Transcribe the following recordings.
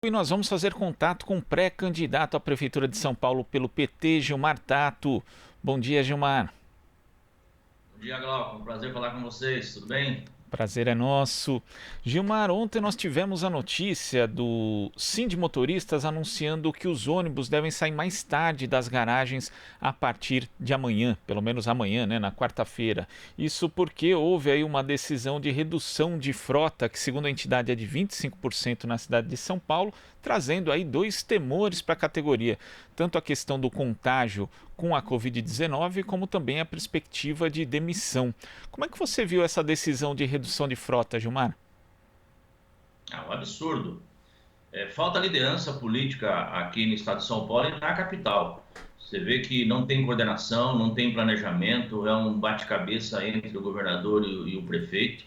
E nós vamos fazer contato com o pré-candidato à Prefeitura de São Paulo pelo PT, Gilmar Tato. Bom dia, Gilmar. Bom dia, Glauco. Um prazer falar com vocês. Tudo bem? Prazer é nosso. Gilmar, ontem nós tivemos a notícia do Sindimotoristas anunciando que os ônibus devem sair mais tarde das garagens a partir de amanhã, pelo menos amanhã, né, na quarta-feira. Isso porque houve aí uma decisão de redução de frota, que segundo a entidade é de 25% na cidade de São Paulo, trazendo aí dois temores para a categoria, tanto a questão do contágio com a Covid-19, como também a perspectiva de demissão. Como é que você viu essa decisão de redução de frota, Gilmar? É um absurdo. Falta liderança política aqui no estado de São Paulo e na capital. Você vê que não tem coordenação, não tem planejamento, é um bate-cabeça entre o governador e o prefeito.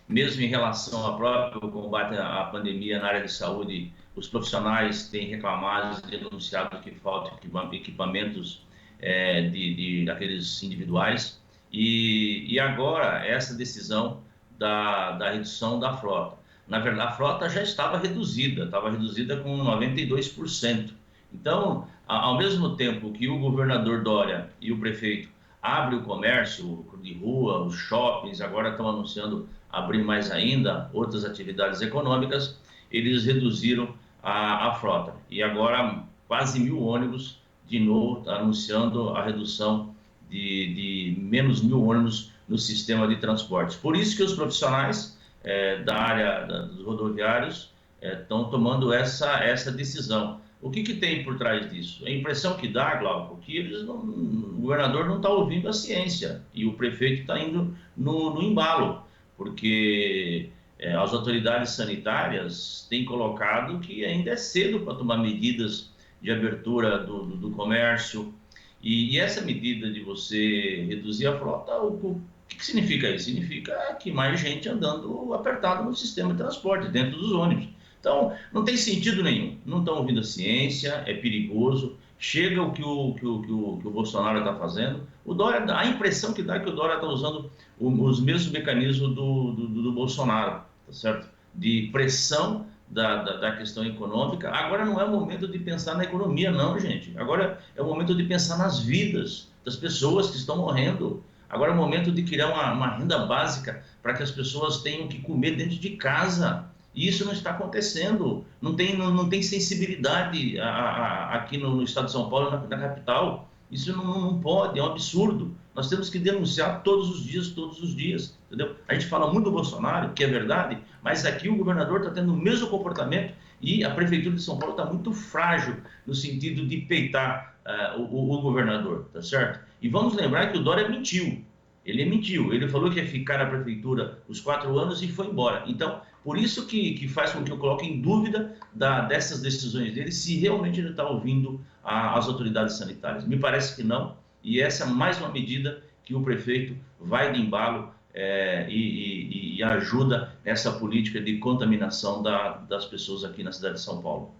Mesmo em relação ao próprio combate à pandemia na área de saúde, os profissionais têm reclamado e denunciado que faltam equipamentos daqueles individuais. E agora, essa decisão da redução da frota. Na verdade, a frota já estava reduzida com 92%. Então, ao mesmo tempo que o governador Dória e o prefeito abrem o comércio de rua, os shoppings, agora estão anunciando abrir mais ainda outras atividades econômicas, eles reduziram a frota. E agora, quase 1.000 ônibus, de novo, anunciando a redução de menos 1.000 ônibus no sistema de transportes. Por isso que os profissionais da área dos rodoviários estão tomando essa decisão. O que tem por trás disso? A impressão que dá, Glauco, que o governador não está ouvindo a ciência e o prefeito está indo no embalo, porque as autoridades sanitárias têm colocado que ainda é cedo para tomar medidas de abertura do comércio. E essa medida de você reduzir a frota, o que significa isso? Significa que mais gente andando apertado no sistema de transporte, dentro dos ônibus. Então, não tem sentido nenhum. Não estão ouvindo a ciência, é perigoso. Chega o que o Bolsonaro está fazendo. O Dória, a impressão que dá é que o Dória está usando os mesmos mecanismos do Bolsonaro, tá certo? De pressão da questão econômica. Agora não é o momento de pensar na economia, não, gente. Agora é o momento de pensar nas vidas das pessoas que estão morrendo. Agora é o momento de criar uma renda básica para que as pessoas tenham que comer dentro de casa. E isso não está acontecendo. Não tem sensibilidade aqui no estado de São Paulo, na capital. Isso não pode, é um absurdo. Nós temos que denunciar todos os dias, entendeu? A gente fala muito do Bolsonaro, que é verdade, mas aqui o governador está tendo o mesmo comportamento e a prefeitura de São Paulo está muito frágil no sentido de peitar o governador, tá certo? E vamos lembrar que o Dória mentiu. Ele mentiu, ele falou que ia ficar na prefeitura os 4 anos e foi embora. Então, por isso que faz com que eu coloque em dúvida dessas decisões dele, se realmente ele está ouvindo as autoridades sanitárias. Me parece que não, e essa é mais uma medida que o prefeito vai de embalo e ajuda nessa política de contaminação das pessoas aqui na cidade de São Paulo.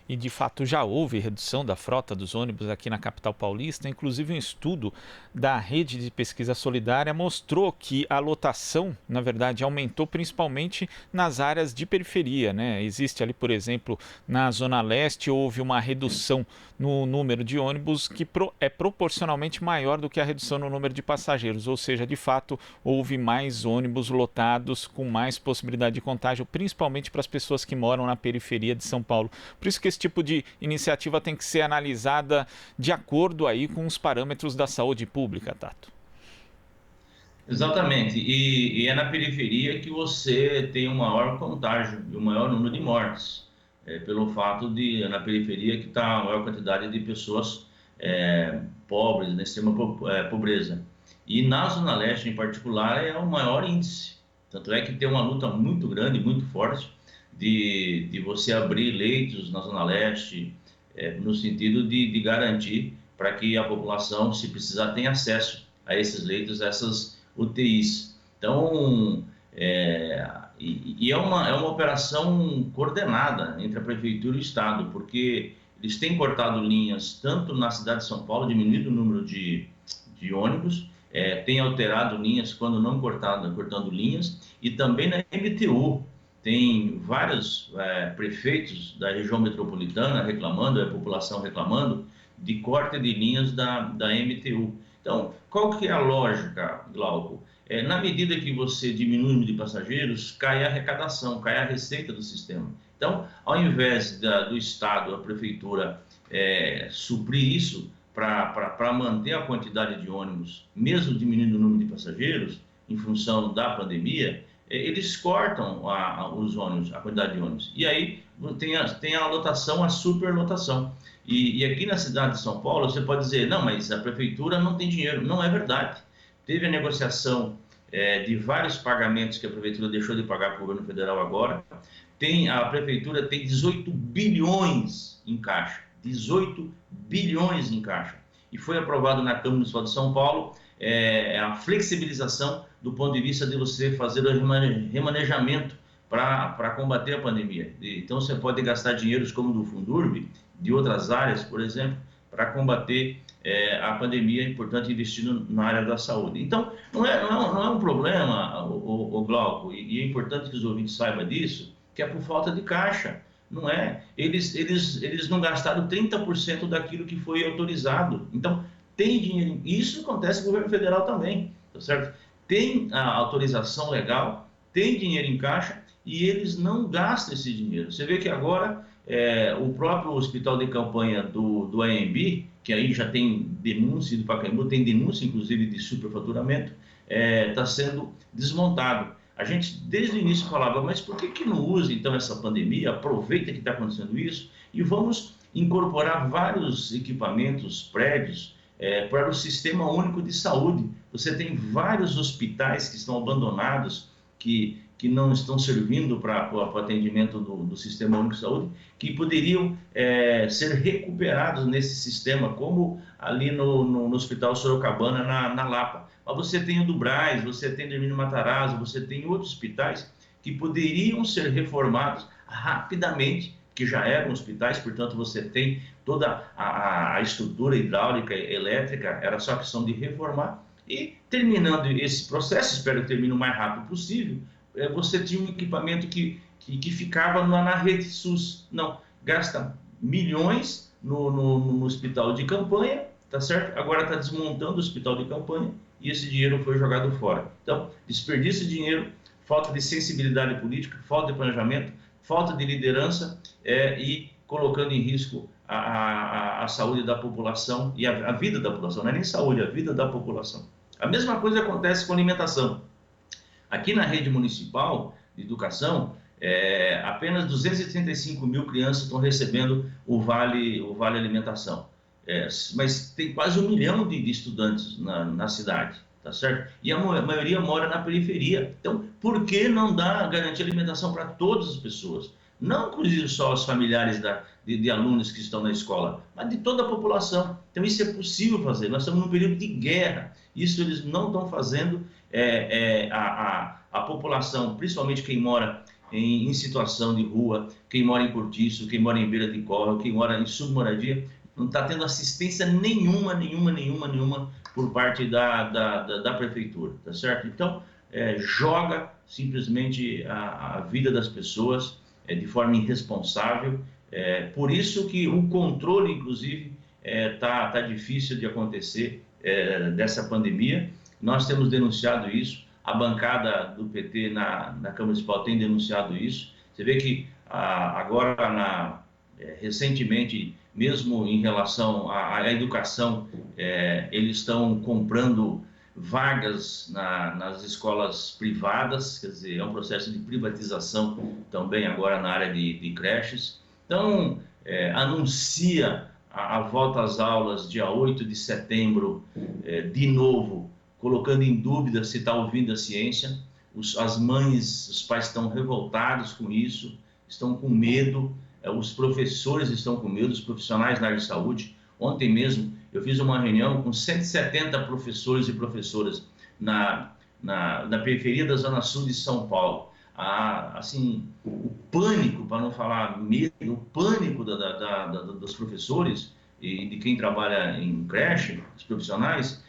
E de fato já houve redução da frota dos ônibus aqui na capital paulista. Inclusive um estudo da Rede de Pesquisa Solidária mostrou que a lotação, na verdade, aumentou principalmente nas áreas de periferia, né? Existe ali, por exemplo, na Zona Leste, houve uma redução no número de ônibus que é proporcionalmente maior do que a redução no número de passageiros, ou seja, de fato, houve mais ônibus lotados com mais possibilidade de contágio, principalmente para as pessoas que moram na periferia de São Paulo. Por isso que esse tipo de iniciativa tem que ser analisada de acordo aí com os parâmetros da saúde pública, Tato. Exatamente, e é na periferia que você tem o maior contágio e o maior número de mortes, pelo fato de, na periferia, que está a maior quantidade de pessoas pobres, na extrema pobreza. E na Zona Leste, em particular, é o maior índice. Tanto é que tem uma luta muito grande, muito forte, de você abrir leitos na Zona Leste, no sentido de garantir para que a população, se precisar, tenha acesso a esses leitos, a essas UTIs. Então, é uma operação coordenada entre a Prefeitura e o Estado, porque eles têm cortado linhas tanto na cidade de São Paulo, diminuído o número de ônibus, tem alterado linhas quando não cortando linhas, e também na MTU. tem vários prefeitos da região metropolitana reclamando, a população reclamando, de corte de linhas da MTU. Então, qual que é a lógica, Glauco? Na medida que você diminui o número de passageiros, cai a arrecadação, cai a receita do sistema. Então, ao invés do Estado, a Prefeitura, suprir isso para manter a quantidade de ônibus, mesmo diminuindo o número de passageiros, em função da pandemia, eles cortam os ônibus, a quantidade de ônibus. E aí tem a lotação, a superlotação. E aqui na cidade de São Paulo, você pode dizer, não, mas a prefeitura não tem dinheiro. Não é verdade. Teve a negociação de vários pagamentos que a prefeitura deixou de pagar para o governo federal agora. A prefeitura tem 18 bilhões em caixa. 18 bilhões em caixa. E foi aprovado na Câmara Municipal de São Paulo a flexibilização do ponto de vista de você fazer o remanejamento para combater a pandemia. Então, você pode gastar dinheiros como do Fundurb, de outras áreas, por exemplo, para combater a pandemia. É importante investir na área da saúde. Então, não é um problema, o Glauco, e é importante que os ouvintes saibam disso, que é por falta de caixa. Não é? Eles não gastaram 30% daquilo que foi autorizado. Então, tem dinheiro. Isso acontece com o governo federal também, tá certo? Tem a autorização legal, tem dinheiro em caixa e eles não gastam esse dinheiro. Você vê que agora o próprio hospital de campanha do AMB, que aí já tem denúncia do Pacaembu, tem denúncia inclusive de superfaturamento, está sendo desmontado. A gente desde o início falava, mas por que não usa então essa pandemia, aproveita que está acontecendo isso e vamos incorporar vários equipamentos, prédios, para o Sistema Único de Saúde. Você tem vários hospitais que estão abandonados, que não estão servindo para o atendimento do Sistema Único de Saúde, que poderiam ser recuperados nesse sistema, como ali no Hospital Sorocabana, na Lapa. Mas você tem o do Brás, você tem o Hermínio Matarazzo, você tem outros hospitais que poderiam ser reformados rapidamente, que já eram hospitais, portanto você tem toda a estrutura hidráulica, elétrica, era só questão de reformar. E terminando esse processo, espero que termine o mais rápido possível, você tinha um equipamento que ficava na rede SUS. Não, gasta milhões no hospital de campanha, tá certo? Agora está desmontando o hospital de campanha e esse dinheiro foi jogado fora. Então, desperdício de dinheiro, falta de sensibilidade política, falta de planejamento, falta de liderança e colocando em risco a saúde da população e a vida da população. Não é nem saúde, é a vida da população. A mesma coisa acontece com a alimentação. Aqui na rede municipal de educação, apenas 235 mil crianças estão recebendo o Vale Alimentação. Mas tem quase 1 milhão de estudantes na cidade, tá certo? E a maioria mora na periferia. Então, por que não dar garantia de alimentação para todas as pessoas? Não inclusive só os familiares de alunos que estão na escola, mas de toda a população. Então, isso é possível fazer. Nós estamos num período de guerra. Isso eles não estão fazendo. A população, principalmente quem mora em situação de rua, quem mora em cortiço, quem mora em beira de córrego, quem mora em submoradia, não está tendo assistência nenhuma por parte da prefeitura, tá certo? Então, joga simplesmente a vida das pessoas de forma irresponsável. Por isso que o controle, inclusive, tá difícil de acontecer dessa pandemia. Nós temos denunciado isso, a bancada do PT na Câmara Municipal tem denunciado isso. Você vê que agora, recentemente, mesmo em relação à educação, eles estão comprando vagas nas escolas privadas, quer dizer, é um processo de privatização também agora na área de creches. Então, anuncia a volta às aulas dia 8 de setembro, de novo, colocando em dúvida se está ouvindo a ciência. As mães, os pais estão revoltados com isso, estão com medo, os professores estão com medo, os profissionais na área de saúde. Ontem mesmo eu fiz uma reunião com 170 professores e professoras na periferia da Zona Sul de São Paulo. Assim, o pânico, para não falar medo, o pânico dos professores e de quem trabalha em creche, os profissionais,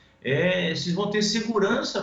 se vão ter segurança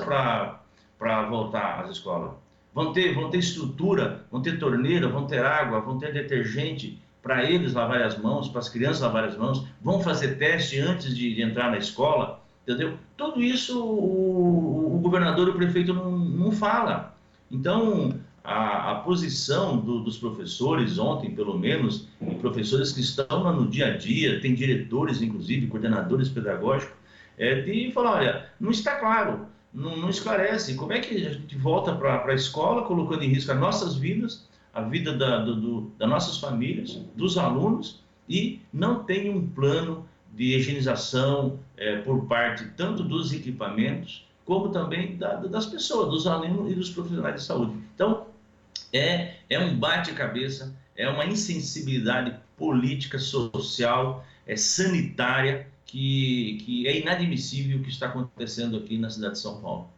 para voltar às escolas. vão ter estrutura, vão ter torneira, vão ter água, vão ter detergente para eles lavarem as mãos, para as crianças lavarem as mãos, vão fazer teste antes de entrar na escola, entendeu? Tudo isso o governador e o prefeito não fala. Então, a posição dos professores ontem, pelo menos, e professores que estão no dia a dia, tem diretores, inclusive, coordenadores pedagógicos, de falar, olha, não está claro, não esclarece. Como é que a gente volta para a escola colocando em risco as nossas vidas, a vida das nossas famílias, dos alunos, e não tem um plano de higienização por parte tanto dos equipamentos, como também das pessoas, dos alunos e dos profissionais de saúde. Então, é um bate-cabeça, é uma insensibilidade política, social, sanitária, que é inadmissível o que está acontecendo aqui na cidade de São Paulo.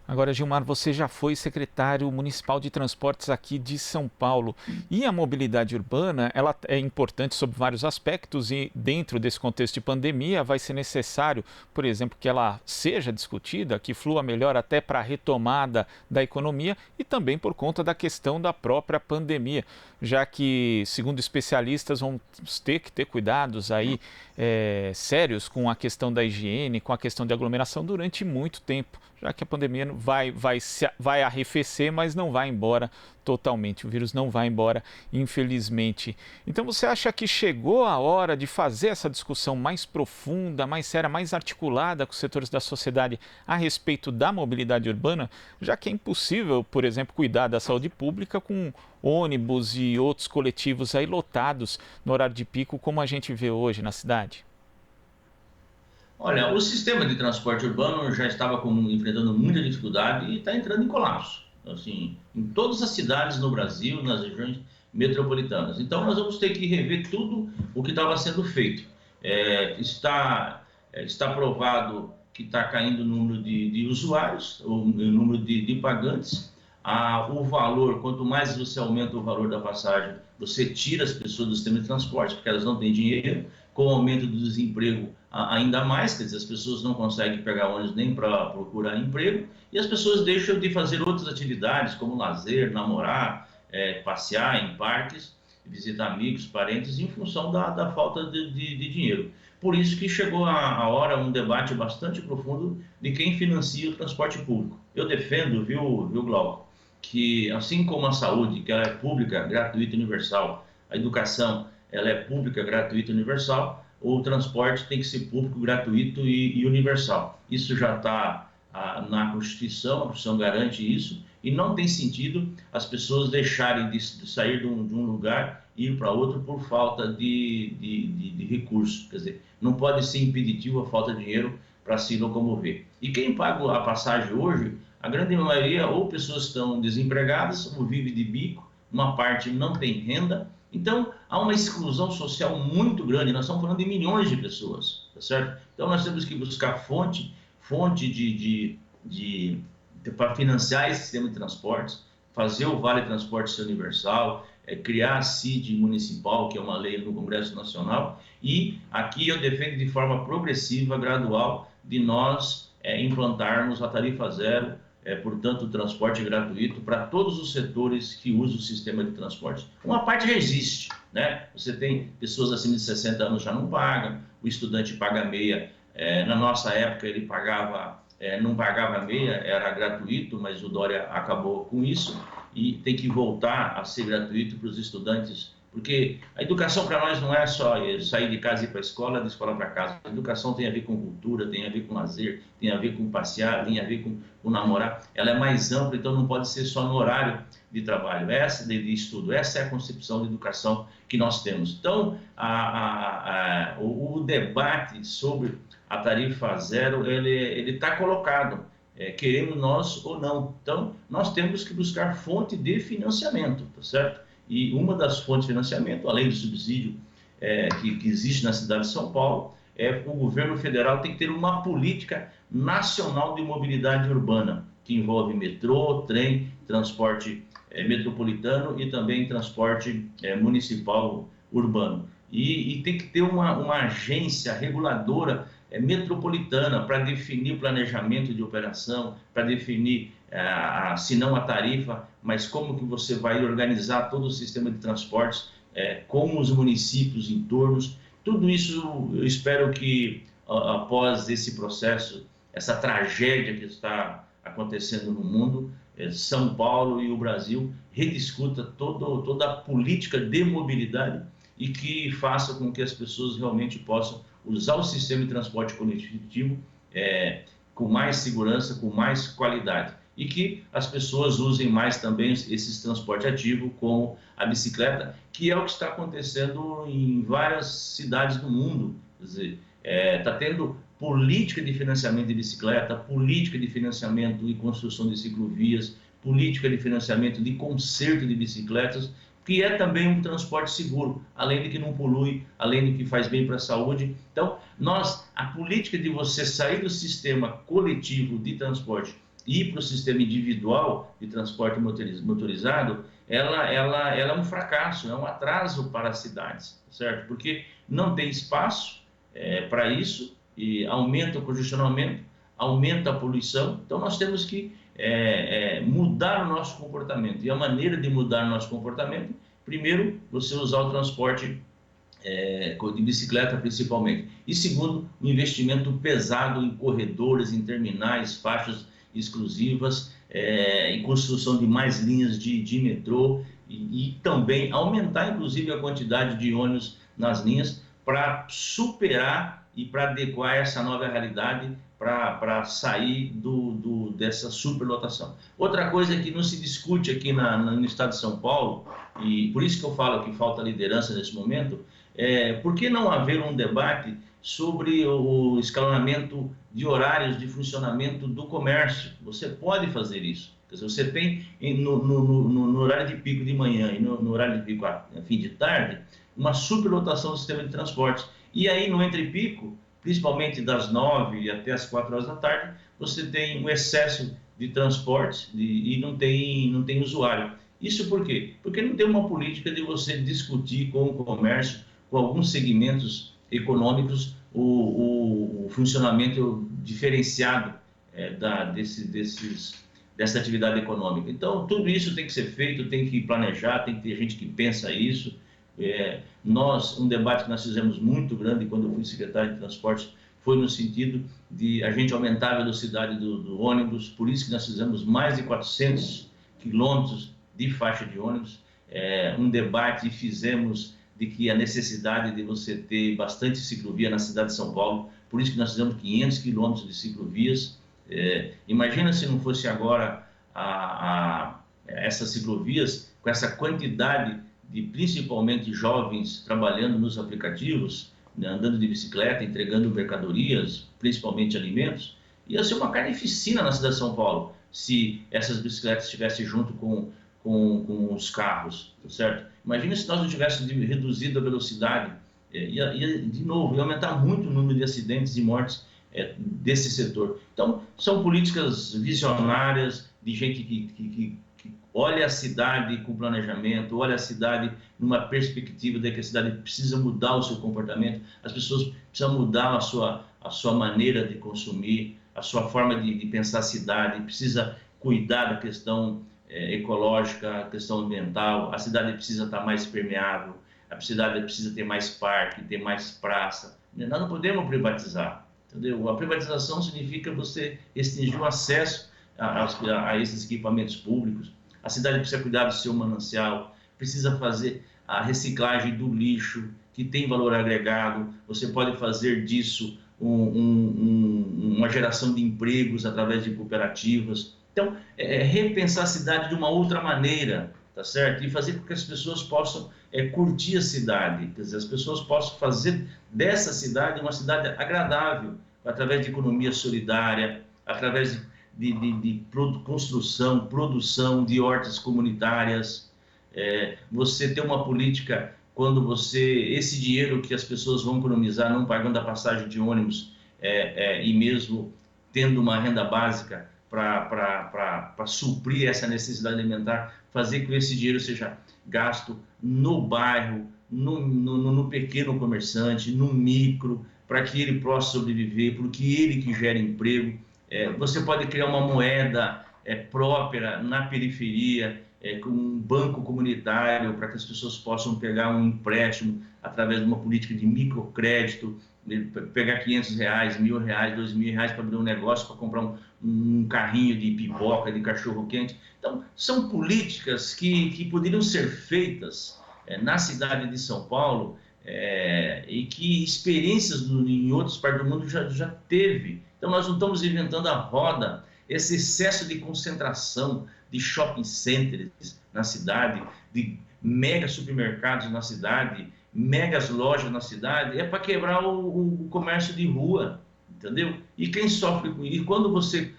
Agora, Gilmar, você já foi secretário municipal de transportes aqui de São Paulo. E a mobilidade urbana, ela é importante sob vários aspectos e dentro desse contexto de pandemia vai ser necessário, por exemplo, que ela seja discutida, que flua melhor até para a retomada da economia e também por conta da questão da própria pandemia, já que, segundo especialistas, vamos ter que ter cuidados aí sérios com a questão da higiene, com a questão de aglomeração durante muito tempo, já que a pandemia vai arrefecer, mas não vai embora totalmente. O vírus não vai embora, infelizmente. Então, você acha que chegou a hora de fazer essa discussão mais profunda, mais séria, mais articulada com os setores da sociedade a respeito da mobilidade urbana, já que é impossível, por exemplo, cuidar da saúde pública com ônibus e outros coletivos aí lotados no horário de pico, como a gente vê hoje na cidade? Olha, o sistema de transporte urbano já estava enfrentando muita dificuldade e está entrando em colapso, assim, em todas as cidades no Brasil, nas regiões metropolitanas. Então, nós vamos ter que rever tudo o que estava sendo feito. Está provado que está caindo o número de usuários, o número de pagantes. O valor, quanto mais você aumenta o valor da passagem, você tira as pessoas do sistema de transporte, porque elas não têm dinheiro. Com o aumento do desemprego, ainda mais, quer dizer, as pessoas não conseguem pegar ônibus nem para procurar emprego, e as pessoas deixam de fazer outras atividades, como lazer, namorar, passear em parques, visitar amigos, parentes, em função da falta de dinheiro. Por isso que chegou a hora, um debate bastante profundo de quem financia o transporte público. Eu defendo, viu, Glauco, que assim como a saúde, que ela é pública, gratuita, universal, a educação, ela é pública, gratuita e universal, o transporte tem que ser público, gratuito e universal. Isso já está na Constituição, a Constituição garante isso, e não tem sentido as pessoas deixarem de sair de um lugar e ir para outro por falta de recursos. Quer dizer, não pode ser impeditivo a falta de dinheiro para se locomover. E quem paga a passagem hoje, a grande maioria, ou pessoas estão desempregadas, ou vive de bico, uma parte não tem renda. Então, há uma exclusão social muito grande, nós estamos falando de milhões de pessoas, tá certo? Então, nós temos que buscar fonte para financiar esse sistema de transportes, fazer o Vale Transporte ser universal, criar a CID municipal, que é uma lei no Congresso Nacional, e aqui eu defendo de forma progressiva, gradual, de nós implantarmos a tarifa zero, portanto, o transporte gratuito para todos os setores que usam o sistema de transporte. Uma parte já existe, né? Você tem pessoas acima de 60 anos já não pagam, o estudante paga meia. Na nossa época, ele não pagava meia, era gratuito, mas o Dória acabou com isso e tem que voltar a ser gratuito para os estudantes, porque a educação para nós não é só sair de casa e ir para a escola, de escola para casa. A educação tem a ver com cultura, tem a ver com lazer, tem a ver com passear, tem a ver com namorar. Ela é mais ampla, então não pode ser só no horário de trabalho, de estudo. Essa é a concepção de educação que nós temos. Então, o debate sobre a tarifa zero, ele está colocado, queremos nós ou não. Então, nós temos que buscar fonte de financiamento, tá certo? E uma das fontes de financiamento, além do subsídio que existe na cidade de São Paulo, o governo federal tem que ter uma política nacional de mobilidade urbana, que envolve metrô, trem, transporte metropolitano e também transporte municipal urbano. E tem que ter uma agência reguladora metropolitana para definir o planejamento de operação, para definir, se não a tarifa, mas como que você vai organizar todo o sistema de transportes, com os municípios em torno. Tudo isso eu espero que, após esse processo, essa tragédia que está acontecendo no mundo, São Paulo e o Brasil rediscuta toda a política de mobilidade e que faça com que as pessoas realmente possam usar o sistema de transporte coletivo com mais segurança, com mais qualidade. E que as pessoas usem mais também esse transporte ativo, como a bicicleta, que é o que está acontecendo em várias cidades do mundo. Quer dizer, está tendo política de financiamento de bicicleta, política de financiamento e construção de ciclovias, política de financiamento de conserto de bicicletas, que é também um transporte seguro, além de que não polui, além de que faz bem para a saúde. Então, a política de você sair do sistema coletivo de transporte e ir para o sistema individual de transporte motorizado, ela é um fracasso, é um atraso para as cidades, certo? Porque não tem espaço para isso, e aumenta o congestionamento, aumenta a poluição. Então, nós temos que mudar o nosso comportamento. E a maneira de mudar o nosso comportamento, primeiro, você usar o transporte de bicicleta principalmente. E segundo, um investimento pesado em corredores, em terminais, faixas exclusivas, em construção de mais linhas de metrô e também aumentar, inclusive, a quantidade de ônibus nas linhas para superar e para adequar essa nova realidade, para sair dessa superlotação. Outra coisa que não se discute aqui no estado de São Paulo, e por isso que eu falo que falta liderança nesse momento, por que não haver um debate sobre o escalonamento de horários de funcionamento do comércio? Você pode fazer isso. Quer dizer, você tem no horário de pico de manhã e no horário de pico a fim de tarde, uma superlotação do sistema de transportes. E aí, no entre-pico, principalmente das 9 até as 4 horas da tarde, você tem um excesso de transporte e não tem usuário. Isso por quê? Porque não tem uma política de você discutir com o comércio, com alguns segmentos econômicos, o funcionamento diferenciado dessa atividade econômica. Então, tudo isso tem que ser feito, tem que planejar, tem que ter gente que pensa isso. Um debate que nós fizemos muito grande quando eu fui secretário de Transportes foi no sentido de a gente aumentar a velocidade do ônibus, por isso que nós fizemos mais de 400 quilômetros de faixa de ônibus, um debate e fizemos de que a necessidade de você ter bastante ciclovia na cidade de São Paulo, por isso que nós fizemos 500 quilômetros de ciclovias. Imagina se não fosse agora essas ciclovias, com essa quantidade de principalmente jovens trabalhando nos aplicativos, né, andando de bicicleta, entregando mercadorias, principalmente alimentos, ia ser uma carnificina na cidade de São Paulo, se essas bicicletas estivessem junto com os carros, certo? Imagina se nós não tivéssemos reduzido a velocidade, de novo, ia aumentar muito o número de acidentes e mortes desse setor. Então, são políticas visionárias, de gente que olha a cidade com planejamento, olha a cidade numa perspectiva de que a cidade precisa mudar o seu comportamento, as pessoas precisam mudar a sua maneira de consumir, a sua forma de pensar a cidade, precisa cuidar da questão ecológica, a questão ambiental, a cidade precisa estar mais permeável, a cidade precisa ter mais parque, ter mais praça. Nós não podemos privatizar, entendeu? A privatização significa você restringir o acesso a esses equipamentos públicos. A cidade precisa cuidar do seu manancial, precisa fazer a reciclagem do lixo, que tem valor agregado. Você pode fazer disso uma geração de empregos através de cooperativas. Então, repensar a cidade de uma outra maneira, tá certo? E fazer com que as pessoas possam curtir a cidade, quer dizer, as pessoas possam fazer dessa cidade uma cidade agradável, através de economia solidária, através de construção, produção de hortas comunitárias. Você ter uma política quando esse dinheiro que as pessoas vão economizar não pagando a passagem de ônibus e mesmo tendo uma renda básica para suprir essa necessidade alimentar, fazer com que esse dinheiro seja gasto no bairro, no pequeno comerciante, no micro, para que ele possa sobreviver, porque ele que gera emprego. Você pode criar uma moeda própria na periferia, com um banco comunitário, para que as pessoas possam pegar um empréstimo através de uma política de microcrédito, pegar R$500, R$1.000, R$2.000 para abrir um negócio, para comprar um carrinho de pipoca, de cachorro-quente. Então, são políticas que poderiam ser feitas na cidade de São Paulo, e que experiências em outras partes do mundo já teve. Então, nós não estamos inventando a roda. Esse excesso de concentração de shopping centers na cidade, de mega supermercados na cidade, megas lojas na cidade, é para quebrar o comércio de rua, entendeu? E quem sofre com isso? E quando você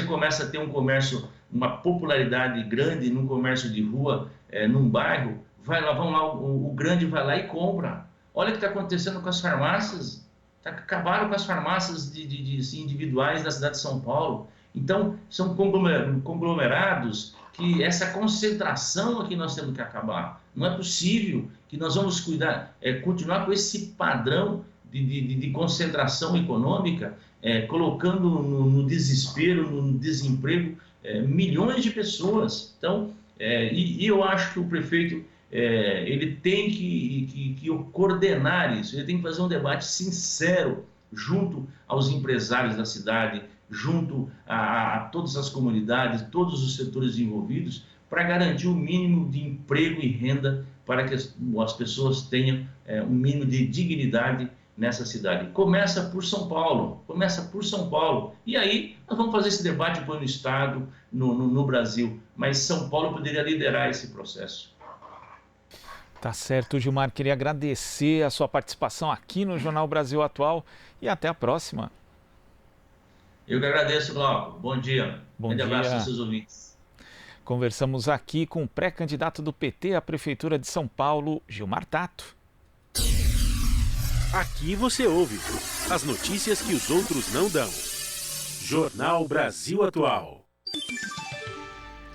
começa a ter um comércio, uma popularidade grande num comércio de rua, num bairro, o grande vai lá e compra. Olha o que está acontecendo com as farmácias. Acabaram com as farmácias assim, individuais da cidade de São Paulo. Então, são conglomerados que essa concentração aqui nós temos que acabar. Não é possível que nós vamos continuar com esse padrão de concentração econômica, colocando no desespero, no desemprego, milhões de pessoas. Então, e eu acho que o prefeito ele tem que coordenar isso, ele tem que fazer um debate sincero junto aos empresários da cidade, junto a todas as comunidades, todos os setores envolvidos, para garantir o mínimo de emprego e renda para que as pessoas tenham um mínimo de dignidade nessa cidade. Começa por São Paulo, E aí nós vamos fazer esse debate depois no Estado, no Brasil, mas São Paulo poderia liderar esse processo. Tá certo, Gilmar. Queria agradecer a sua participação aqui no Jornal Brasil Atual e até a próxima. Eu que agradeço, Glauco. Bom dia. Grande abraço aos seus ouvintes. Conversamos aqui com o pré-candidato do PT à Prefeitura de São Paulo, Gilmar Tato. Aqui você ouve as notícias que os outros não dão. Jornal Brasil Atual.